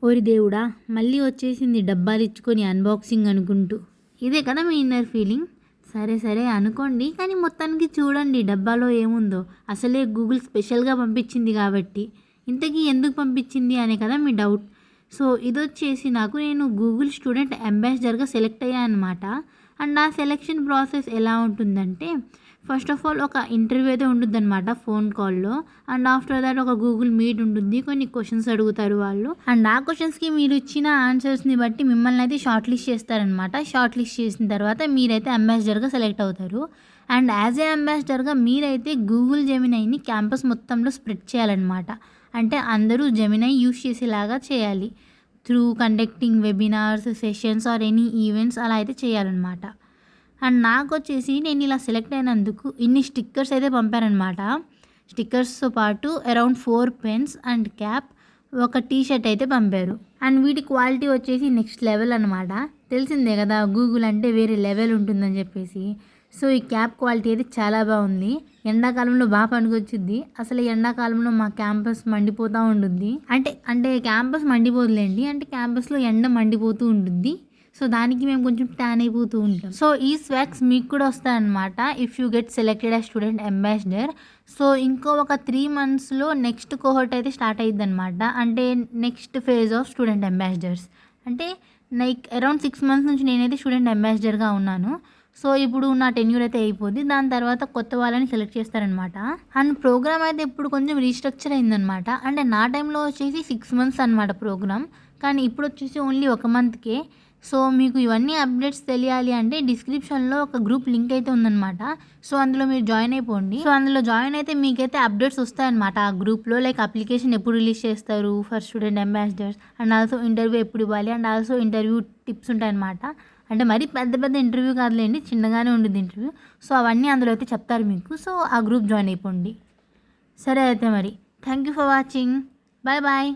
ఓరి దేవుడా, మళ్ళీ వచ్చేసింది డబ్బాలు ఇచ్చుకొని అన్బాక్సింగ్ అనుకుంటూ. ఇదే కదా మీ ఇన్నర్ ఫీలింగ్? సరే సరే అనుకోండి, కానీ మొత్తానికి చూడండి డబ్బాలో ఏముందో. అసలే గూగుల్ స్పెషల్గా పంపించింది కాబట్టి. ఇంతకీ ఎందుకు పంపించింది అనే కదా మీ డౌట్. సో ఇదొచ్చేసి నేను గూగుల్ స్టూడెంట్ అంబాసిడర్గా సెలెక్ట్ అయ్యాను అనమాట. అండ్ ఆ సెలెక్షన్ ప్రాసెస్ ఎలా ఉంటుందంటే, ఫస్ట్ ఆఫ్ ఆల్ ఒక ఇంటర్వ్యూ అయితే ఉంటుంది అనమాట ఫోన్ కాల్లో. అండ్ ఆఫ్టర్ దాట్ ఒక గూగుల్ మీట్ ఉంటుంది, కొన్ని క్వశ్చన్స్ అడుగుతారు వాళ్ళు. అండ్ ఆ క్వశ్చన్స్కి మీరు ఇచ్చిన ఆన్సర్స్ని బట్టి మిమ్మల్ని అయితే షార్ట్ లిస్ట్ చేస్తారనమాట. షార్ట్ లిస్ట్ చేసిన తర్వాత మీరైతే అంబాసిడర్గా సెలెక్ట్ అవుతారు. అండ్ యాజ్ ఏ అంబాసిడర్గా మీరైతే గూగుల్ జెమినైని క్యాంపస్ మొత్తంలో స్ప్రెడ్ చేయాలన్నమాట. అంటే అందరూ జెమినై యూస్ చేసేలాగా చేయాలి. Through conducting webinars, sessions or any events అలా అయితే చేయాలన్నమాట. అండ్ నాకు వచ్చేసి నేను ఇలా సెలెక్ట్ అయినందుకు ఇన్ని స్టిక్కర్స్ అయితే పంపారనమాట. స్టిక్కర్స్తో పాటు అరౌండ్ 4 పెన్స్ అండ్ క్యాప్, ఒక టీ షర్ట్ అయితే పంపారు. అండ్ వీటి క్వాలిటీ వచ్చేసి నెక్స్ట్ లెవెల్ అనమాట. తెలిసిందే కదా గూగుల్ అంటే వేరే లెవెల్ ఉంటుందని చెప్పేసి. సో ఈ క్యాప్ క్వాలిటీ అయితే చాలా బాగుంది. ఎండాకాలంలో బాగా పనికొచ్చుద్ది. అసలు ఎండాకాలంలో మా క్యాంపస్ మండిపోతూ ఉంటుంది. అంటే క్యాంపస్ మండిపోదులేండి, అంటే క్యాంపస్లో ఎండ మండిపోతూ ఉంటుంది. సో దానికి మేము కొంచెం ట్యాన్ అయిపోతూ ఉంటాం. సో ఈ స్వాక్స్ మీకు కూడా వస్తాయన్నమాట if you get selected as student ambassador. So ఇంకో ఒక 3 మంత్స్లో నెక్స్ట్ కోహర్ట్ అయితే స్టార్ట్ అయ్యిద్ది అనమాట. అంటే next phase of student ambassadors. అంటే అరౌండ్ 6 మంత్స్ నుంచి నేనైతే స్టూడెంట్ అంబాసిడర్గా ఉన్నాను. సో ఇప్పుడు నా టెన్యూర్ అయితే అయిపోద్ది. దాని తర్వాత కొత్త వాళ్ళని సెలెక్ట్ చేస్తారనమాట. అండ్ ప్రోగ్రామ్ అయితే ఇప్పుడు కొంచెం రీస్ట్రక్చర్ అయిందనమాట. అంటే నా టైంలో వచ్చేసి 6 మంత్స్ అనమాట ప్రోగ్రామ్, కానీ ఇప్పుడు వచ్చేసి ఓన్లీ 1 మంత్కే. సో మీకు ఇవన్నీ అప్డేట్స్ తెలియాలి అంటే డిస్క్రిప్షన్లో ఒక గ్రూప్ లింక్ అయితే ఉందన్నమాట. సో అందులో మీరు జాయిన్ అయిపోండి. సో అందులో జాయిన్ అయితే మీకైతే అప్డేట్స్ వస్తాయన్నమాట ఆ గ్రూప్లో. లైక్ అప్లికేషన్ ఎప్పుడు రిలీజ్ చేస్తారు for student ambassadors, and also interview ఎప్పుడు ఇవ్వాలి, అండ్ ఆల్సో ఇంటర్వ్యూ టిప్స్ ఉంటాయన్నమాట. అంటే మరీ పెద్ద ఇంటర్వ్యూ కాదులేండి, చిన్నగానే ఉంటుంది ఇంటర్వ్యూ. సో అవన్నీ అందులో అయితే చెప్తారు మీకు. సో ఆ గ్రూప్ జాయిన్ అయిపోండి. సరే అయితే మరి thank you for watching. Bye bye.